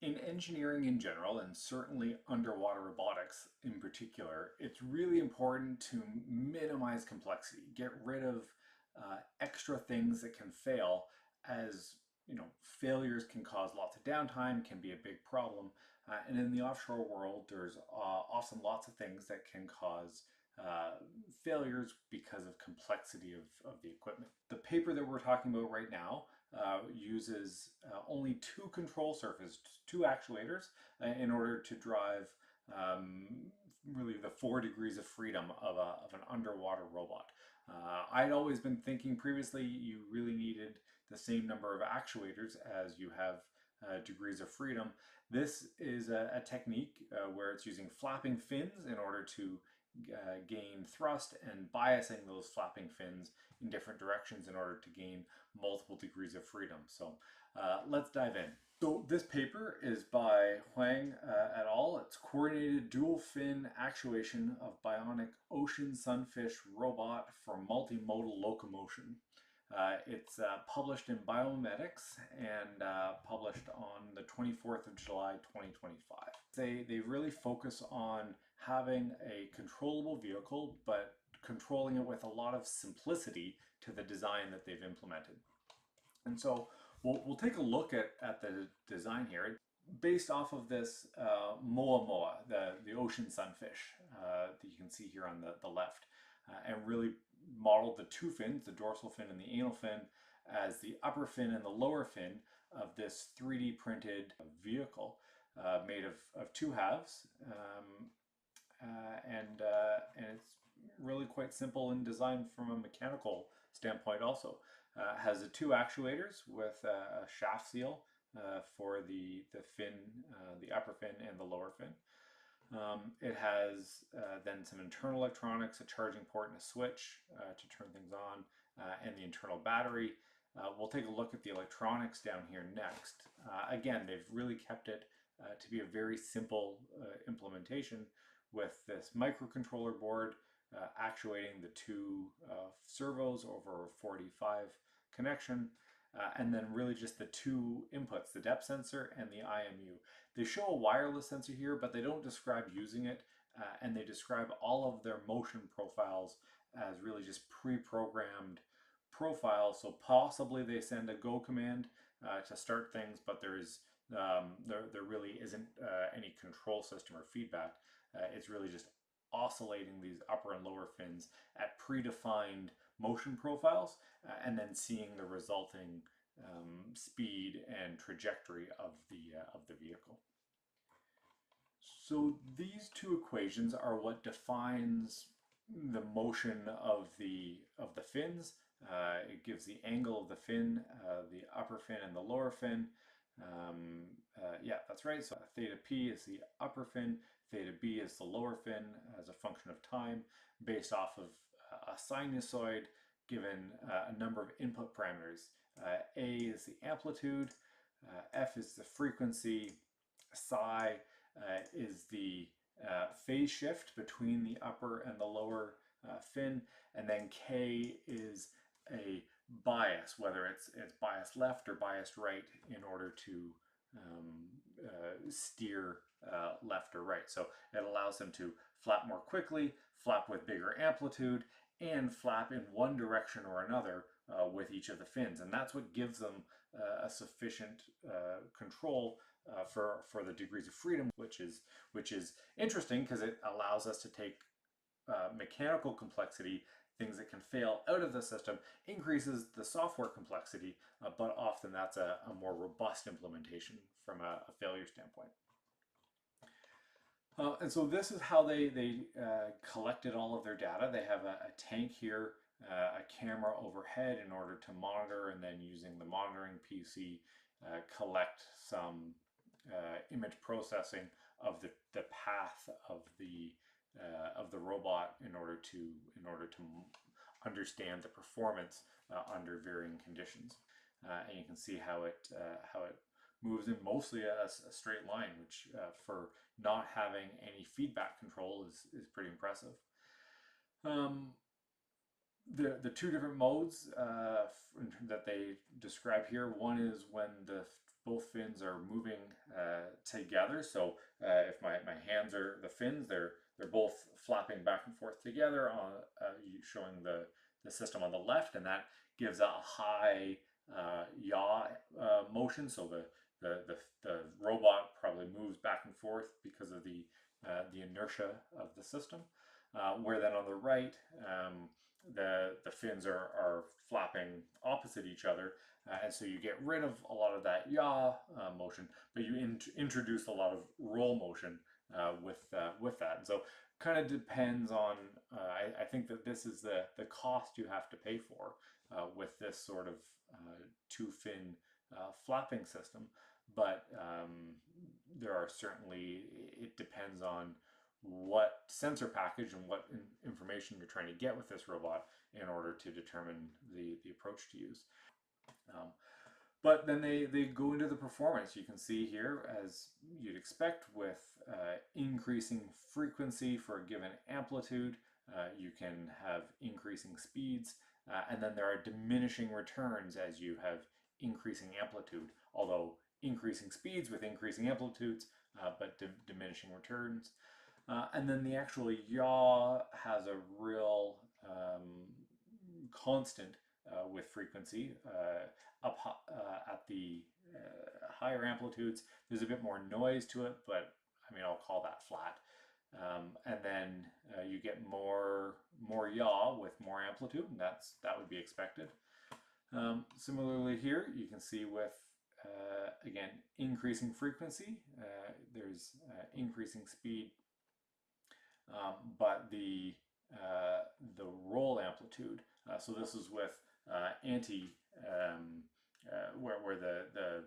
In engineering in general, and certainly underwater robotics in particular, it's really important to minimize complexity, get rid of extra things that can fail, as failures can cause lots of downtime, can be a big problem. And in the offshore world, there's often lots of things that can cause uh, failures because of complexity of the equipment. The paper that we're talking about right now uses only two control surfaces, two actuators, in order to drive really the 4 degrees of freedom of an underwater robot. I'd always been thinking previously you really needed the same number of actuators as you have degrees of freedom. This is a technique where it's using flapping fins in order to gain thrust and biasing those flapping fins in different directions in order to gain multiple degrees of freedom. So let's dive in. So this paper is by Huang et al. It's coordinated dual fin actuation of bionic ocean sunfish robot for multimodal locomotion. It's published in Biomimetics and published on the 24th of July 2025. They really focus on having a controllable vehicle, but controlling it with a lot of simplicity to the design that they've implemented. And so we'll take a look at the design here. Based off of this Mola, the ocean sunfish that you can see here on the left, and really modeled the two fins, the dorsal fin and the anal fin, as the upper fin and the lower fin of this 3D printed vehicle made of two halves. And it's really quite simple in design from a mechanical standpoint also. Has the two actuators with a shaft seal for the fin, the upper fin and the lower fin. It has then some internal electronics, a charging port and a switch to turn things on, and the internal battery. We'll take a look at the electronics down here next. Again, they've really kept it to be a very simple implementation with this microcontroller board actuating the two servos over a 45 connection. And then really just the two inputs, the depth sensor and the IMU. They show a wireless sensor here, but they don't describe using it, and they describe all of their motion profiles as really just pre-programmed profiles. So possibly they send a go command to start things, but there really isn't any control system or feedback. It's really just oscillating these upper and lower fins at predefined motion profiles, and then seeing the resulting speed and trajectory of the vehicle. So these two equations are what defines the motion of the fins. It gives the angle of the fin, the upper fin and the lower fin. Yeah, that's right. So theta p is the upper fin, theta b is the lower fin as a function of time based off of a sinusoid given a number of input parameters. A is the amplitude, F is the frequency, psi is the phase shift between the upper and the lower fin, and then K is a bias, whether it's biased left or biased right in order to steer left or right. So it allows them to flap more quickly, flap with bigger amplitude, and flap in one direction or another with each of the fins. And that's what gives them a sufficient control for the degrees of freedom, which is interesting because it allows us to take mechanical complexity, things that can fail, out of the system, increases the software complexity, but often that's a more robust implementation from a failure standpoint. And so this is how they collected all of their data. They have a tank here, a camera overhead in order to monitor, and then using the monitoring PC, collect some image processing of the path of the robot in order to understand the performance under varying conditions. And you can see how it moves in mostly a straight line, which for not having any feedback control is pretty impressive. The two different modes that they describe here, one is when the both fins are moving together. So if my hands are the fins, they're both flapping back and forth together on showing the system on the left, and that gives a high yaw motion. So the robot probably moves back and forth because of the inertia of the system. Where then on the right, the fins are flapping opposite each other, and so you get rid of a lot of that yaw motion, but you introduce a lot of roll motion with that. And so kind of depends on, I think that this is the cost you have to pay for with this sort of two fin flapping system. But there are certainly, it depends on what sensor package and what information you're trying to get with this robot in order to determine the approach to use. But then they go into the performance. You can see here, as you'd expect, with increasing frequency for a given amplitude, you can have increasing speeds, and then there are diminishing returns as you have increasing amplitude, although increasing speeds with increasing amplitudes, but diminishing returns. And then the actual yaw has a real constant with frequency. Up at the higher amplitudes, there's a bit more noise to it, but I mean, I'll call that flat. And then you get more yaw with more amplitude, and that would be expected. Similarly here, you can see with again increasing frequency, there's increasing speed, but the roll amplitude. So this is with anti where the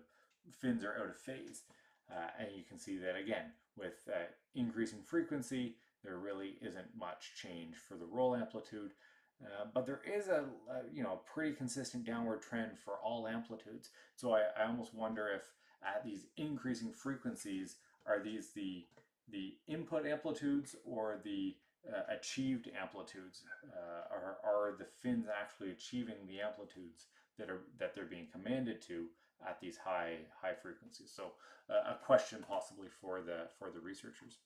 fins are out of phase, and you can see that again with increasing frequency, there really isn't much change for the roll amplitude. But there is a pretty consistent downward trend for all amplitudes. So I almost wonder if at these increasing frequencies, are these the input amplitudes or the achieved amplitudes? Are the fins actually achieving the amplitudes that they're being commanded to at these high frequencies? So a question possibly for the researchers.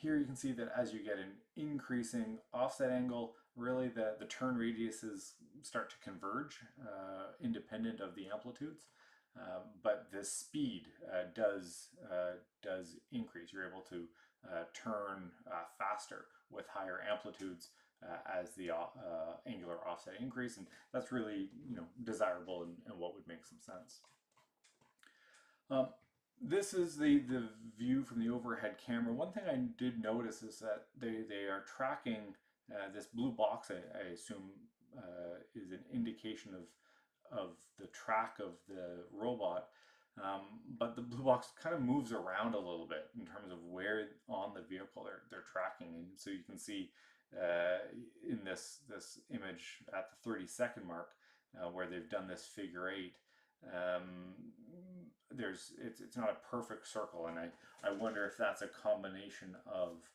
Here you can see that as you get an increasing offset angle, really the turn radiuses start to converge independent of the amplitudes. But the speed does increase. You're able to turn faster with higher amplitudes as the angular offset increase, and that's really desirable and what would make some sense. This is the view from the overhead camera. One thing I did notice is that they are tracking this blue box. I assume is an indication of the track of the robot, but the blue box kind of moves around a little bit in terms of where on the vehicle they're tracking. And so you can see in this image at the 30-second mark where they've done this figure 8. It's not a perfect circle, and I wonder if that's a combination of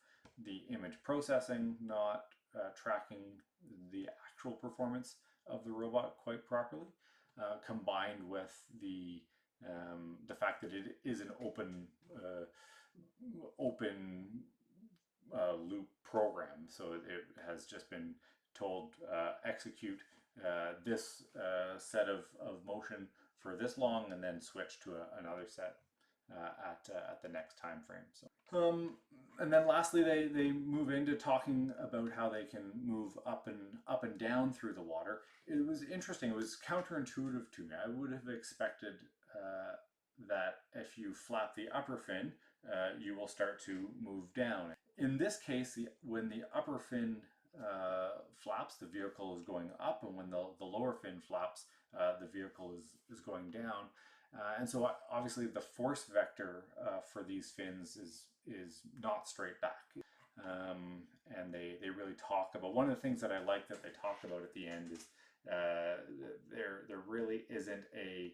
the image processing not tracking the actual performance of the robot quite properly, combined with the fact that it is an open loop program. So it has just been told execute this set of motion for this long, and then switch to another set at the next time frame. So, and then lastly, they move into talking about how they can move up and down through the water. It was interesting. It was counterintuitive to me. I would have expected that if you flap the upper fin, you will start to move down. In this case, when the upper fin flaps, the vehicle is going up, and when the lower fin flaps, the vehicle is going down. And so obviously the force vector for these fins is not straight back. And they really talk about, one of the things that I like that they talk about at the end is there really isn't an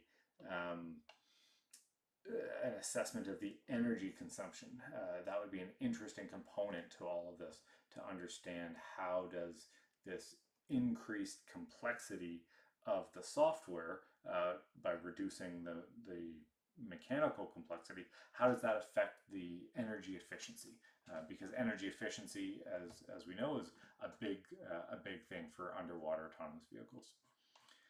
assessment of the energy consumption. That would be an interesting component to all of this, to understand how does this increased complexity of the software by reducing the mechanical complexity, how does that affect the energy efficiency? Because energy efficiency, as we know, is a big thing for underwater autonomous vehicles.